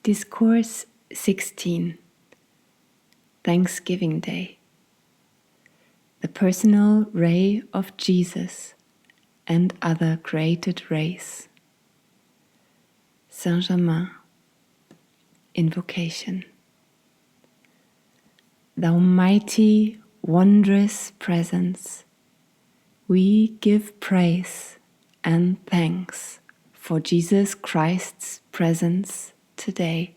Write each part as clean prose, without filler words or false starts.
Discourse 16, Thanksgiving Day. The personal ray of Jesus and other created rays. Germain. Invocation. Thou mighty, wondrous presence, we give praise and thanks for Jesus Christ's presence today.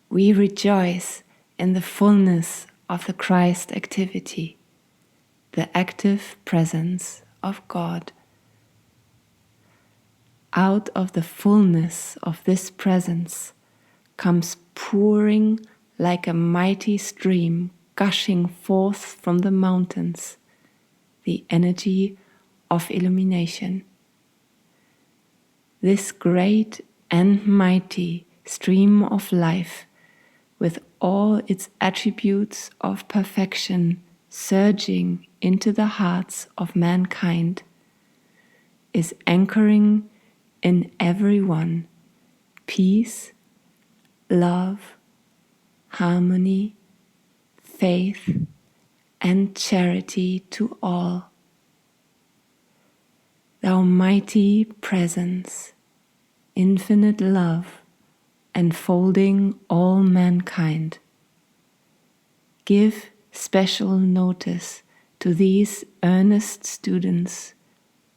We rejoice in the fullness of the Christ activity, the active presence of God. Out of the fullness of this presence comes pouring like a mighty stream gushing forth from the mountains, the energy of illumination. This great and mighty stream of life, with all its attributes of perfection surging into the hearts of mankind, is anchoring in everyone peace, love, harmony, faith, and charity to all. Thou mighty presence, infinite love, enfolding all mankind, give special notice to these earnest students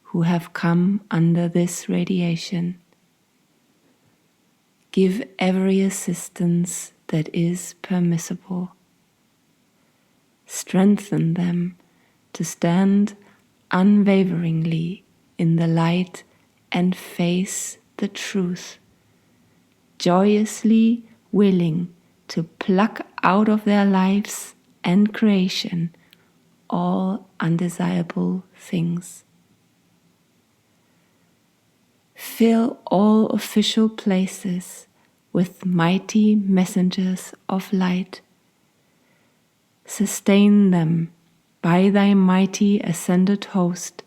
who have come under this radiation. Give every assistance that is permissible. Strengthen them to stand unwaveringly in the light and face the truth, joyously willing to pluck out of their lives and creation all undesirable things. Fill all official places with mighty messengers of light. Sustain them by thy mighty ascended host,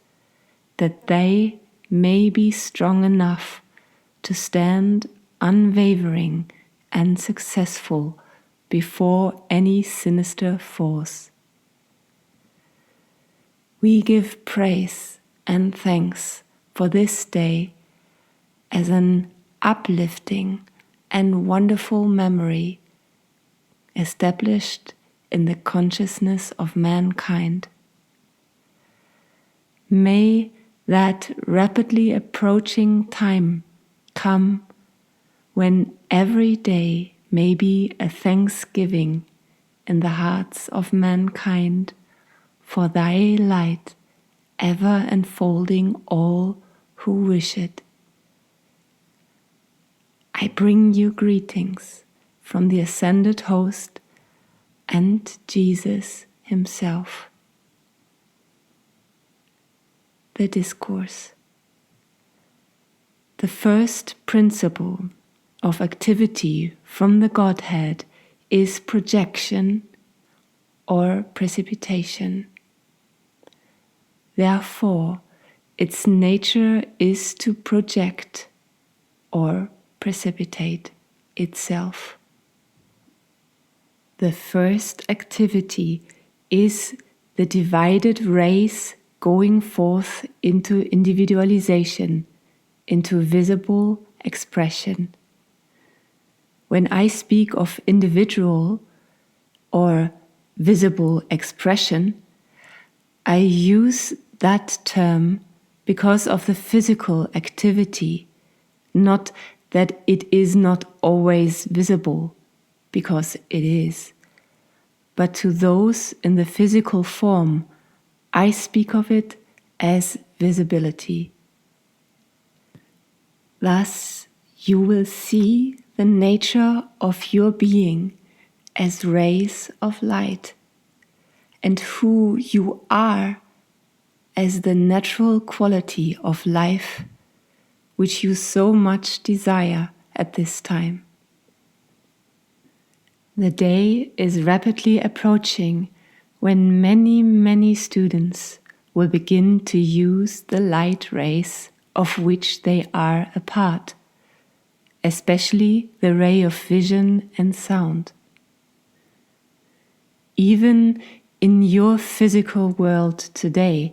that they may be strong enough to stand unwavering and successful before any sinister force. We give praise and thanks for this day as an uplifting and wonderful memory established in the consciousness of mankind. May that rapidly approaching time come when every day may be a thanksgiving in the hearts of mankind for thy light ever enfolding all who wish it. I bring you greetings from the ascended host and Jesus himself. The Discourse. The first principle of activity from the Godhead is projection or precipitation. Therefore, its nature is to project or precipitate itself. The first activity is the divided race going forth into individualization, into visible expression. When I speak of individual or visible expression, I use that term because of the physical activity, not that it is not always visible, because it is. But to those in the physical form, I speak of it as visibility. Thus, you will see the nature of your being as rays of light, and who you are as the natural quality of life which you so much desire at this time. The day is rapidly approaching when many students will begin to use the light rays of which they are a part, especially the ray of vision and sound. Even in your physical world today,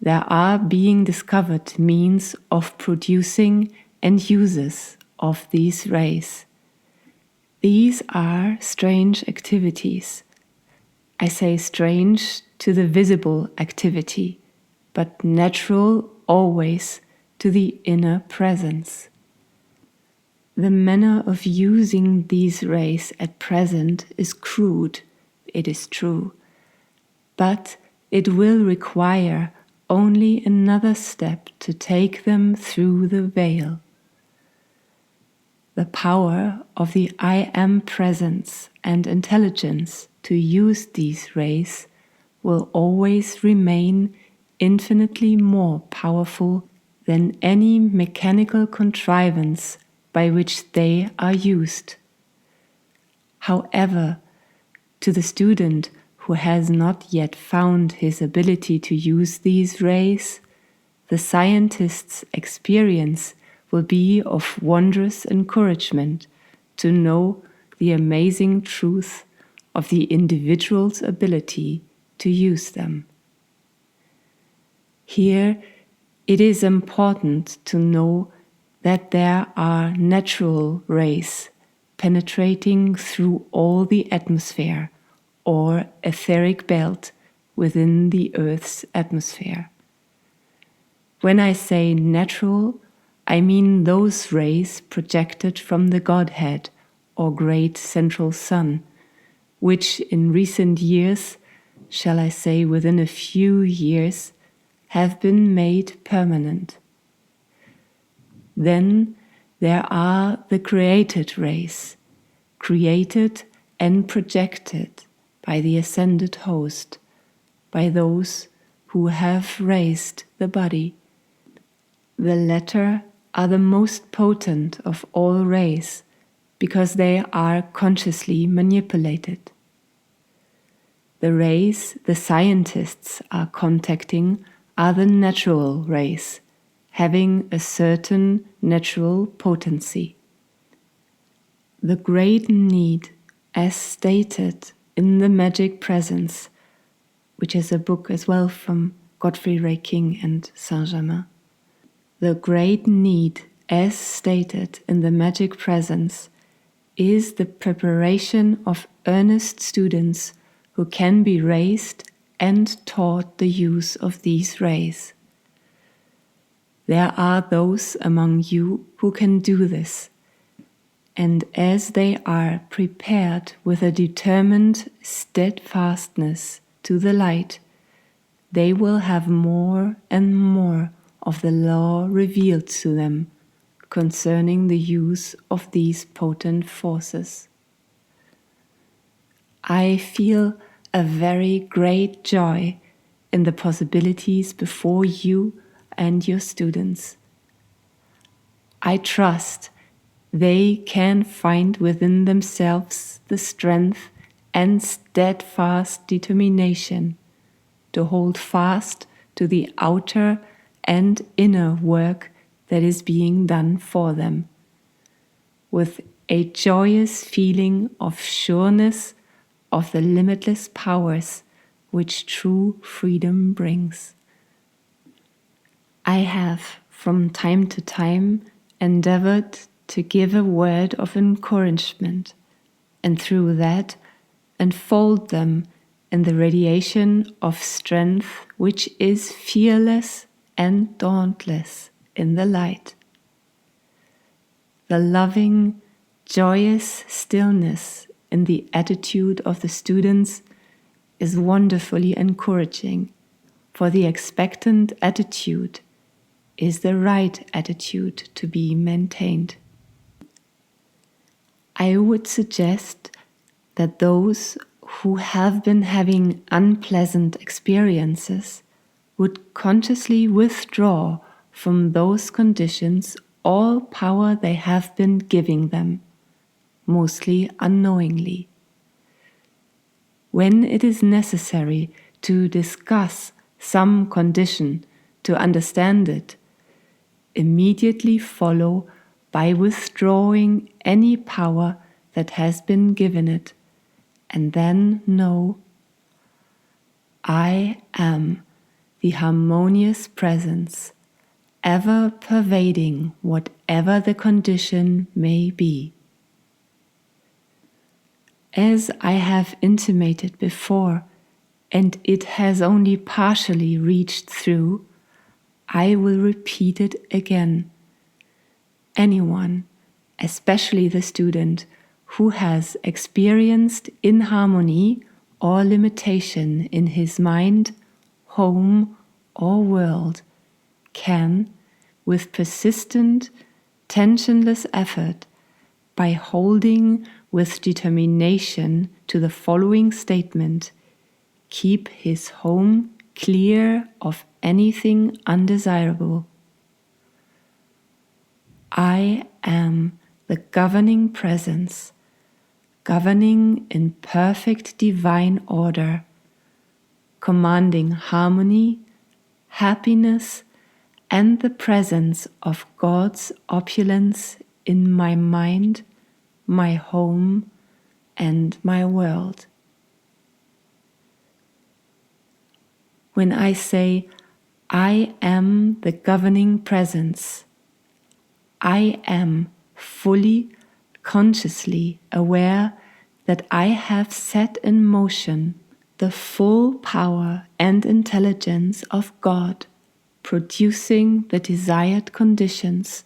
there are being discovered means of producing and uses of these rays. These are strange activities. I say strange to the visible activity, but natural always to the inner presence. The manner of using these rays at present is crude, it is true, but it will require only another step to take them through the veil. The power of the I Am presence and intelligence to use these rays will always remain infinitely more powerful than any mechanical contrivance by which they are used. However, to the student who has not yet found his ability to use these rays, the scientist's experience will be of wondrous encouragement to know the amazing truth of the individual's ability to use them. Here, it is important to know that there are natural rays penetrating through all the atmosphere or etheric belt within the Earth's atmosphere. When I say natural, I mean those rays projected from the Godhead or Great Central Sun, which in recent years, shall I say within a few years, have been made permanent. Then there are the created rays, created and projected by the ascended host, by those who have raised the body. The latter are the most potent of all rays because they are consciously manipulated. The rays the scientists are contacting are the natural rays, having a certain natural potency. The great need, as stated in The Magic Presence, which is a book as well from Godfré Ray King and Germain, the great need, as stated in The Magic Presence, is the preparation of earnest students who can be raised and taught the use of these rays. There are those among you who can do this, and as they are prepared with a determined steadfastness to the light, they will have more and more of the law revealed to them concerning the use of these potent forces. I feel a very great joy in the possibilities before you and your students. I trust they can find within themselves the strength and steadfast determination to hold fast to the outer and inner work that is being done for them, with a joyous feeling of sureness of the limitless powers which true freedom brings. I have from time to time endeavored to give a word of encouragement, and through that enfold them in the radiation of strength which is fearless and dauntless in the light. The loving, joyous stillness in the attitude of the students is wonderfully encouraging, for the expectant attitude is the right attitude to be maintained. I would suggest that those who have been having unpleasant experiences would consciously withdraw from those conditions all power they have been giving them, mostly unknowingly. When it is necessary to discuss some condition to understand it, immediately follow by withdrawing any power that has been given it, and then know, I am the harmonious presence, ever pervading whatever the condition may be. As I have intimated before, and it has only partially reached through, I will repeat it again. Anyone, especially the student, who has experienced inharmony or limitation in his mind, home, or world, can, with persistent, tensionless effort, by holding with determination to the following statement, keep his home clear of anything undesirable. I am the governing presence, governing in perfect divine order, commanding harmony, happiness, and the presence of God's opulence in my mind, my home, and my world. When I say, I am the governing presence, I am fully, consciously aware that I have set in motion the full power and intelligence of God, producing the desired conditions,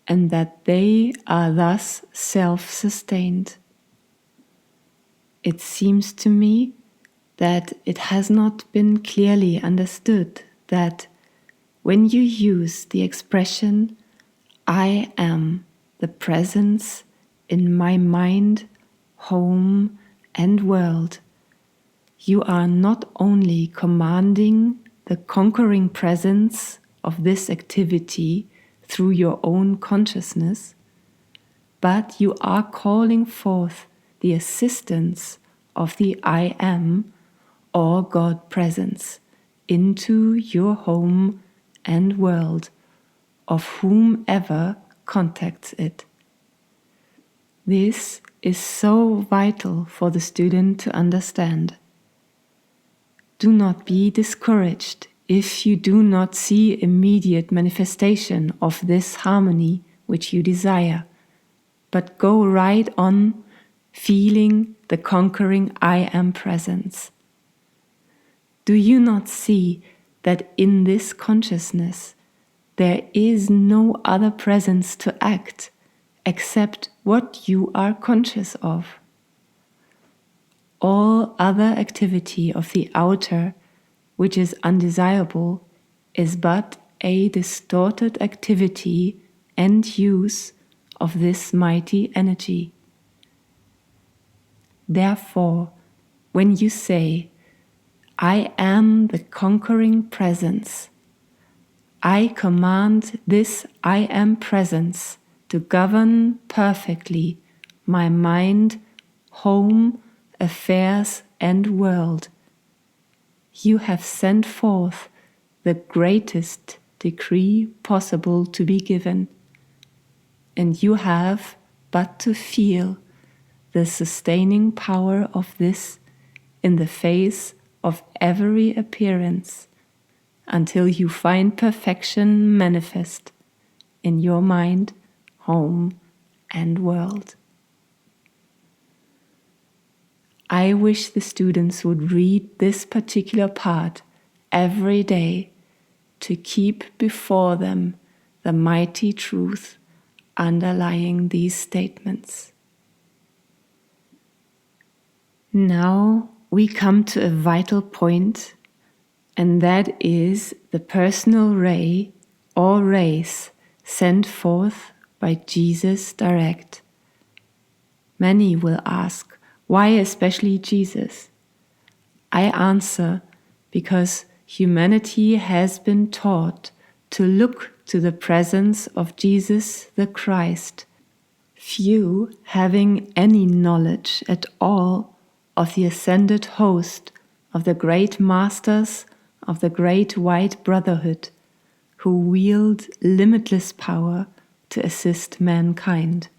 and that they are thus self-sustained. It seems to me that it has not been clearly understood that when you use the expression, I am the presence in my mind, home, and world, you are not only commanding the conquering presence of this activity through your own consciousness, but you are calling forth the assistance of the I am, or God presence, into your home and world, of whomever contacts it. This is so vital for the student to understand. Do not be discouraged if you do not see immediate manifestation of this harmony which you desire, but go right on feeling the conquering I am presence. Do you not see that in this consciousness there is no other presence to act except what you are conscious of? All other activity of the outer, which is undesirable, is but a distorted activity and use of this mighty energy. Therefore, when you say, I am the conquering presence, I command this I am presence to govern perfectly my mind, home, affairs, and world. You have sent forth the greatest decree possible to be given, and you have but to feel the sustaining power of this in the face of every appearance until you find perfection manifest in your mind, home, and world. I wish the students would read this particular part every day to keep before them the mighty truth underlying these statements. Now we come to a vital point, and that is the personal ray or rays sent forth by Jesus direct. Many will ask, why especially Jesus? I answer, because humanity has been taught to look to the presence of Jesus the Christ, few having any knowledge at all of the ascended host of the great masters of the great white brotherhood, who wield limitless power to assist mankind.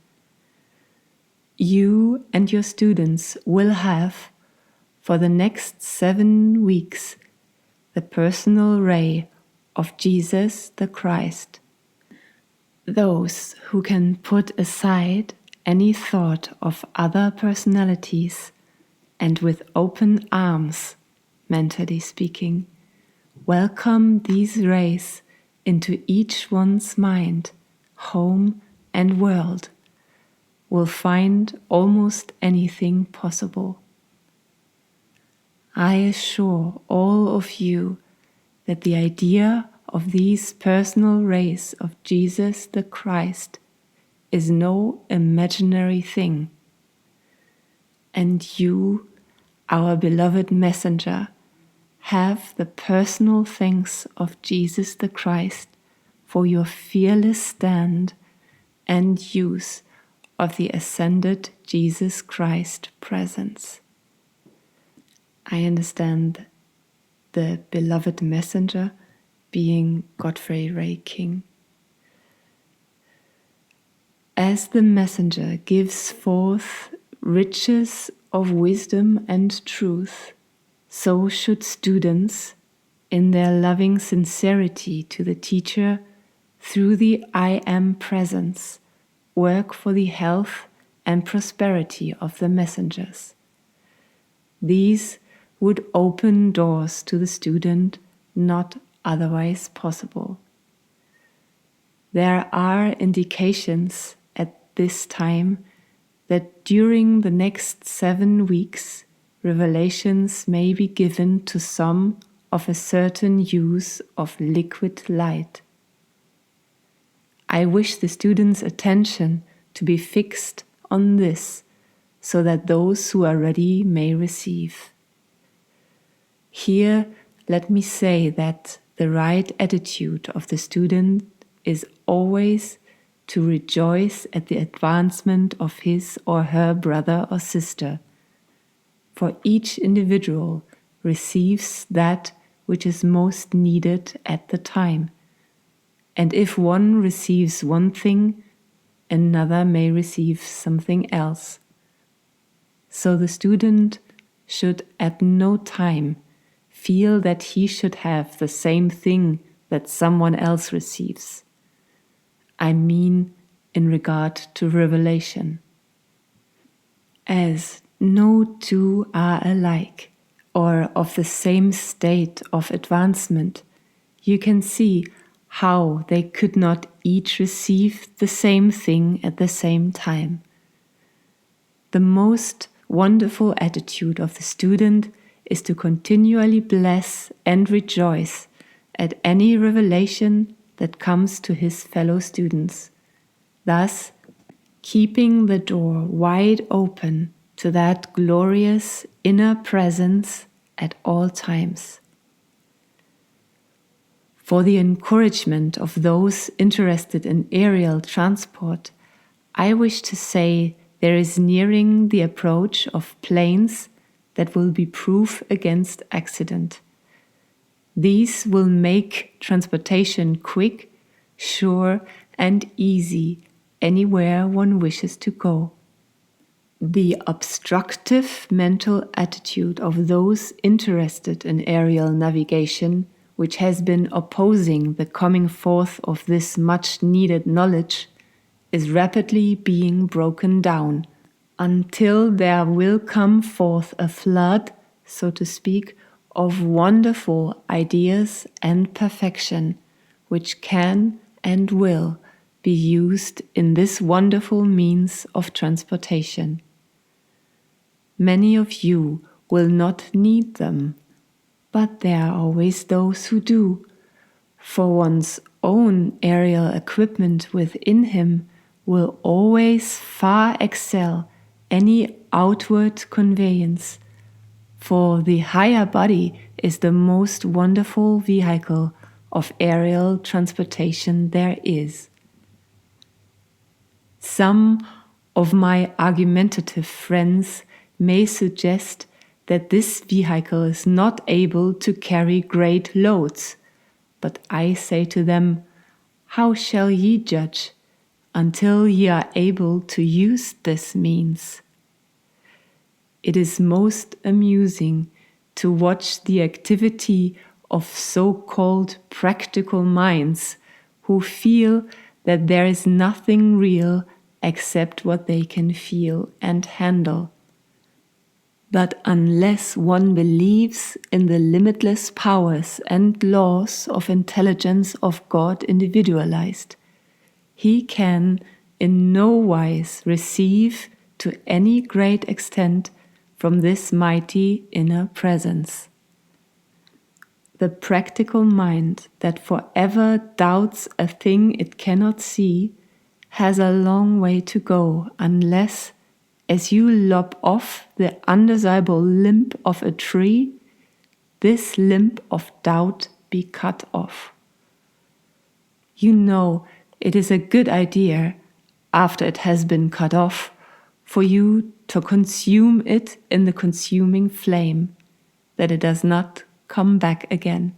You and your students will have, for the next 7 weeks, the personal ray of Jesus the Christ. Those who can put aside any thought of other personalities and with open arms, mentally speaking, welcome these rays into each one's mind, home and world, will find almost anything possible. I assure all of you that the idea of these personal rays of Jesus the Christ is no imaginary thing. And you, our beloved messenger, have the personal thanks of Jesus the Christ for your fearless stand and use of the ascended Jesus Christ presence. I understand the beloved messenger being Godfré Ray King. As the messenger gives forth riches of wisdom and truth, so should students, in their loving sincerity to the teacher, through the I Am presence, work for the health and prosperity of the messengers. These would open doors to the student not otherwise possible. There are indications at this time that during the next 7 weeks, revelations may be given to some of a certain use of liquid light. I wish the students' attention to be fixed on this, so that those who are ready may receive. Here, let me say that the right attitude of the student is always to rejoice at the advancement of his or her brother or sister, for each individual receives that which is most needed at the time. And if one receives one thing, another may receive something else. So the student should at no time feel that he should have the same thing that someone else receives. I mean in regard to revelation. As no two are alike or of the same state of advancement, you can see how they could not each receive the same thing at the same time. The most wonderful attitude of the student is to continually bless and rejoice at any revelation that comes to his fellow students, thus keeping the door wide open to that glorious inner presence at all times. For the encouragement of those interested in aerial transport, I wish to say there is nearing the approach of planes that will be proof against accident. These will make transportation quick, sure, and easy anywhere one wishes to go. The obstructive mental attitude of those interested in aerial navigation, which has been opposing the coming forth of this much-needed knowledge, is rapidly being broken down, until there will come forth a flood, so to speak, of wonderful ideas and perfection, which can and will be used in this wonderful means of transportation. Many of you will not need them, but there are always those who do, for one's own aerial equipment within him will always far excel any outward conveyance, for the higher body is the most wonderful vehicle of aerial transportation there is. Some of my argumentative friends may suggest that this vehicle is not able to carry great loads, but I say to them, how shall ye judge? until you are able to use this means. It is most amusing to watch the activity of so-called practical minds who feel that there is nothing real except what they can feel and handle. But unless one believes in the limitless powers and laws of intelligence of God individualized, he can in no wise receive to any great extent from this mighty inner presence. The practical mind that forever doubts a thing it cannot see has a long way to go unless, as you lop off the undesirable limb of a tree, this limb of doubt be cut off. You know it is a good idea, after it has been cut off, for you to consume it in the consuming flame, that it does not come back again.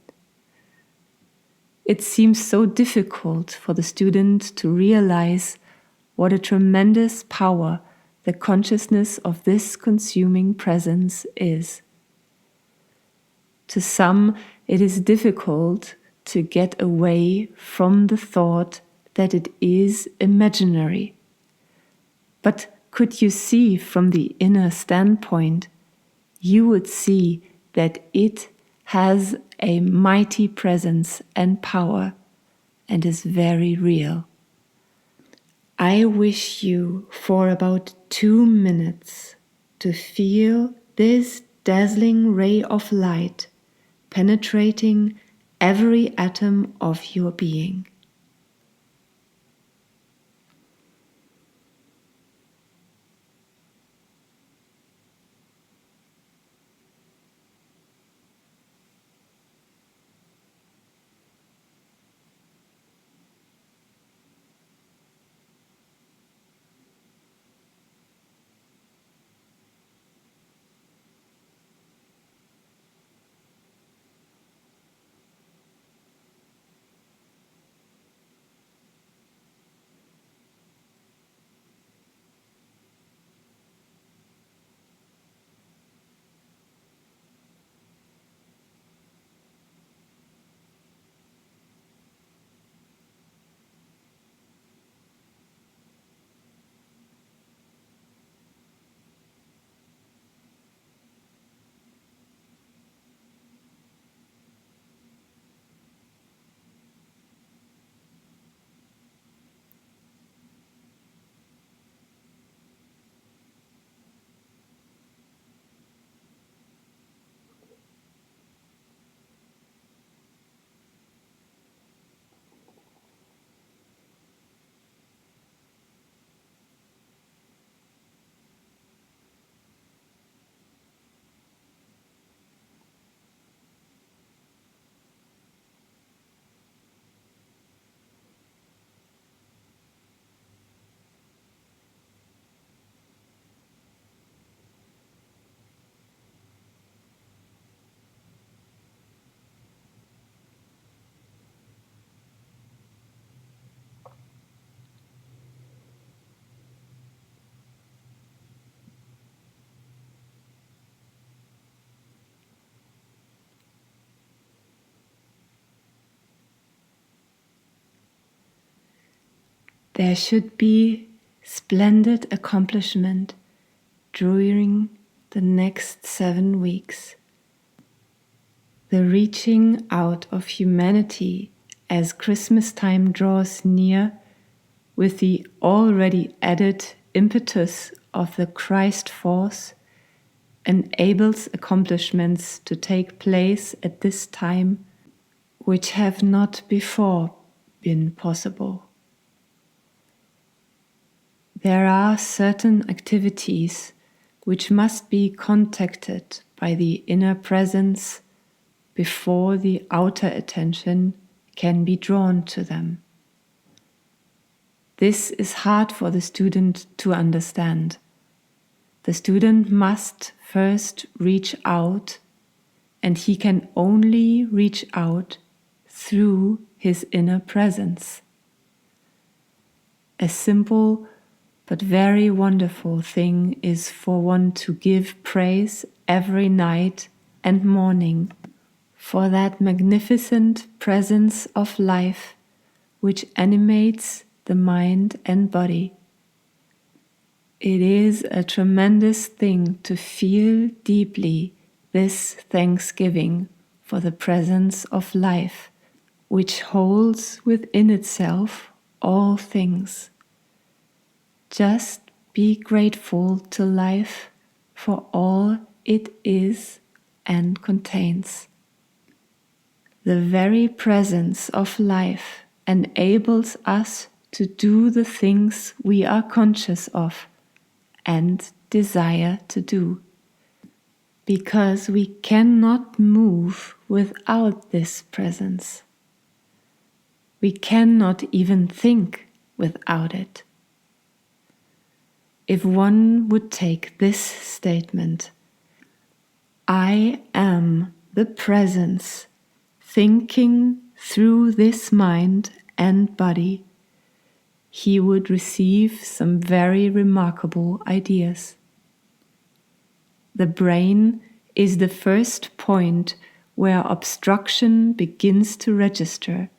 It seems so difficult for the student to realize what a tremendous power the consciousness of this consuming presence is. To some, it is difficult to get away from the thought that it is imaginary. But could you see from the inner standpoint, you would see that it has a mighty presence and power and is very real. I wish you for about 2 minutes to feel this dazzling ray of light penetrating every atom of your being. There should be splendid accomplishment during the next 7 weeks. The reaching out of humanity as Christmas time draws near, with the already added impetus of the Christ force, enables accomplishments to take place at this time which have not before been possible. There are certain activities which must be contacted by the inner presence before the outer attention can be drawn to them. This is hard for the student to understand. The student must first reach out, and he can only reach out through his inner presence. A simple but very wonderful thing is for one to give praise every night and morning for that magnificent presence of life which animates the mind and body. It is a tremendous thing to feel deeply this thanksgiving for the presence of life, which holds within itself all things. Just be grateful to life for all it is and contains. The very presence of life enables us to do the things we are conscious of and desire to do, because we cannot move without this presence. We cannot even think without it. If one would take this statement, I am the presence thinking through this mind and body, he would receive some very remarkable ideas. The brain is the first point where obstruction begins to register,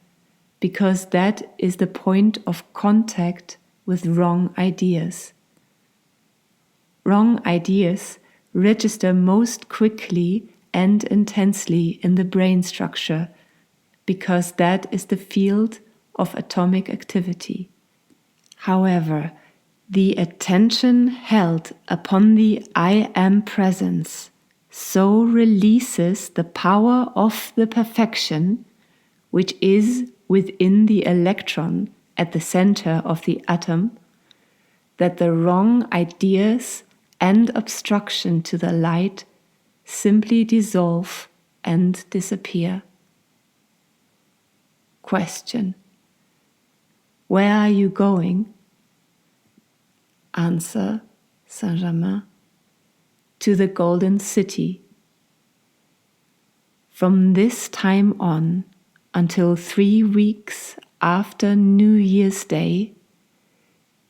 because that is the point of contact with wrong ideas. Wrong ideas register most quickly and intensely in the brain structure, because that is the field of atomic activity. However, the attention held upon the I am presence so releases the power of the perfection, which is within the electron at the center of the atom, that the wrong ideas and obstruction to the light simply dissolve and disappear. Question: where are you going? Answer: Saint Germain, to the Golden City. From this time on until 3 weeks after New Year's Day,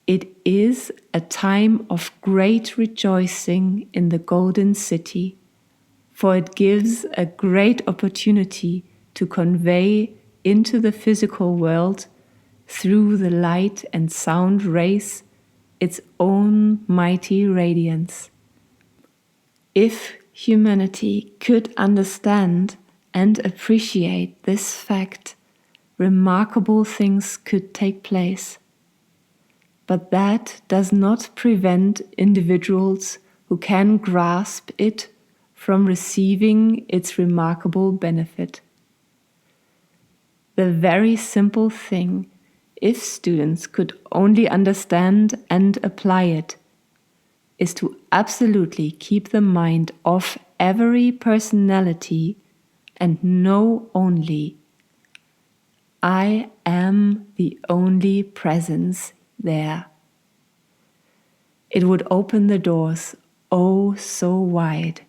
it is a time of great rejoicing in the Golden City, for it gives a great opportunity to convey into the physical world, through the light and sound rays, its own mighty radiance. If humanity could understand and appreciate this fact, remarkable things could take place. But that does not prevent individuals who can grasp it from receiving its remarkable benefit. The very simple thing, if students could only understand and apply it, is to absolutely keep the mind off every personality and know only, I am the only presence there. It would open the doors oh so wide.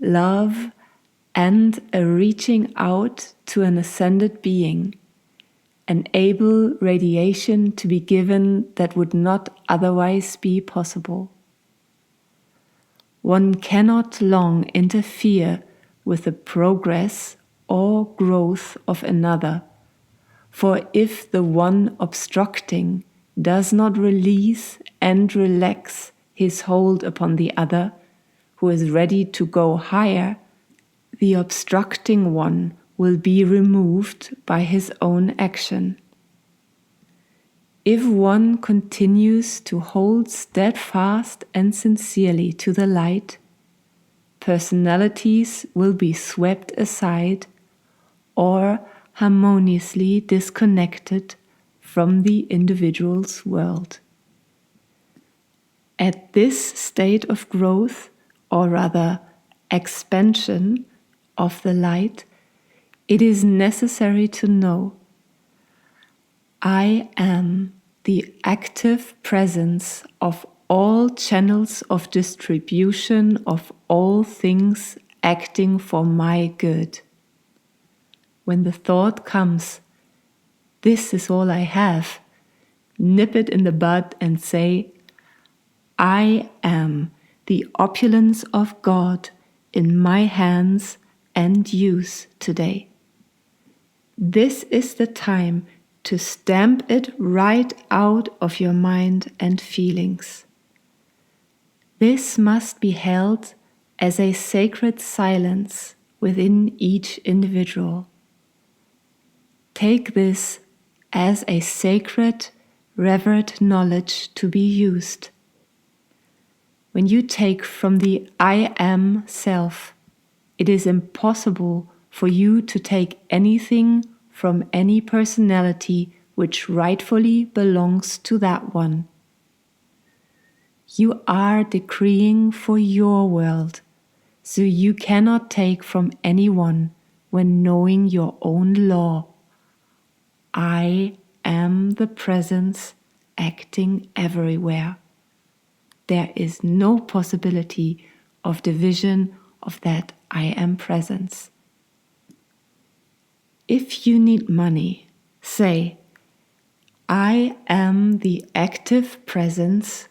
Love and a reaching out to an ascended being enable radiation to be given that would not otherwise be possible. One cannot long interfere with the progress or growth of another, for if the one obstructing does not release and relax his hold upon the other, who is ready to go higher, the obstructing one will be removed by his own action. If one continues to hold steadfast and sincerely to the light, personalities will be swept aside or harmoniously disconnected from the individual's world. At this state of growth, or rather expansion of the light, it is necessary to know, I am the active presence of all channels of distribution of all things acting for my good. When the thought comes, this is all I have, nip it in the bud and say, I am the opulence of God in my hands and use today. This is the time to stamp it right out of your mind and feelings. This must be held as a sacred silence within each individual. Take this as a sacred, revered knowledge to be used. When you take from the I am self, it is impossible for you to take anything from any personality which rightfully belongs to that one. You are decreeing for your world, so you cannot take from anyone when knowing your own law. I am the presence acting everywhere. There is no possibility of division of that I am presence. If you need money, say, I am the active presence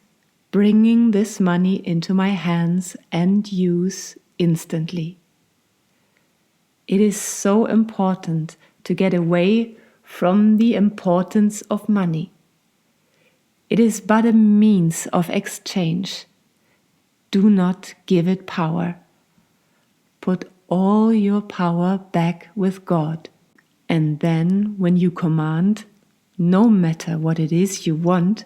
bringing this money into my hands and use instantly. It is so important to get away from the importance of money. It is but a means of exchange. Do not give it power. Put all your power back with God. And then when you command, no matter what it is you want,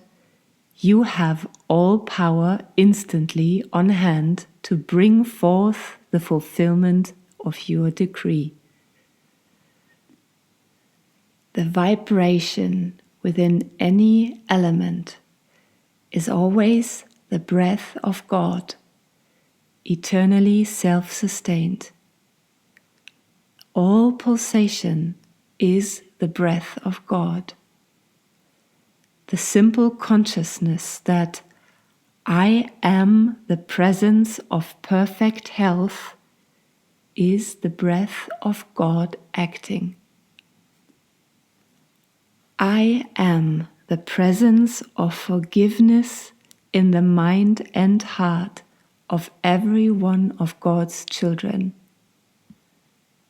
you have all power instantly on hand to bring forth the fulfillment of your decree. The vibration within any element is always the breath of God, eternally self-sustained. All pulsation is the breath of God. The simple consciousness that I am the presence of perfect health is the breath of God acting. I am the presence of forgiveness in the mind and heart of every one of God's children.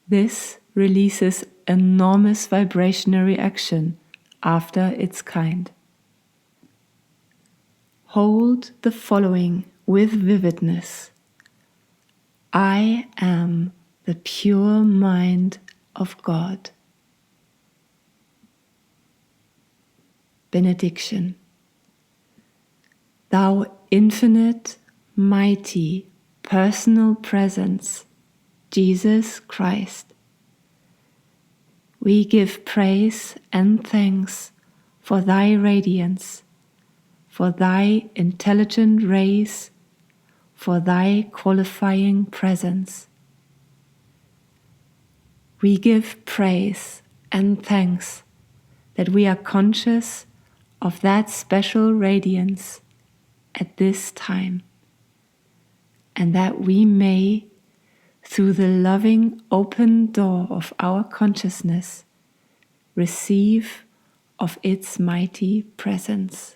This releases enormous vibrationary action after its kind. Hold the following with vividness. I am the pure mind of God. Benediction. Thou infinite, mighty, personal presence, Jesus Christ, we give praise and thanks for thy radiance, for thy intelligent rays, for thy qualifying presence. We give praise and thanks that we are conscious of that special radiance at this time, and that we may, through the loving open door of our consciousness, receive of its mighty presence.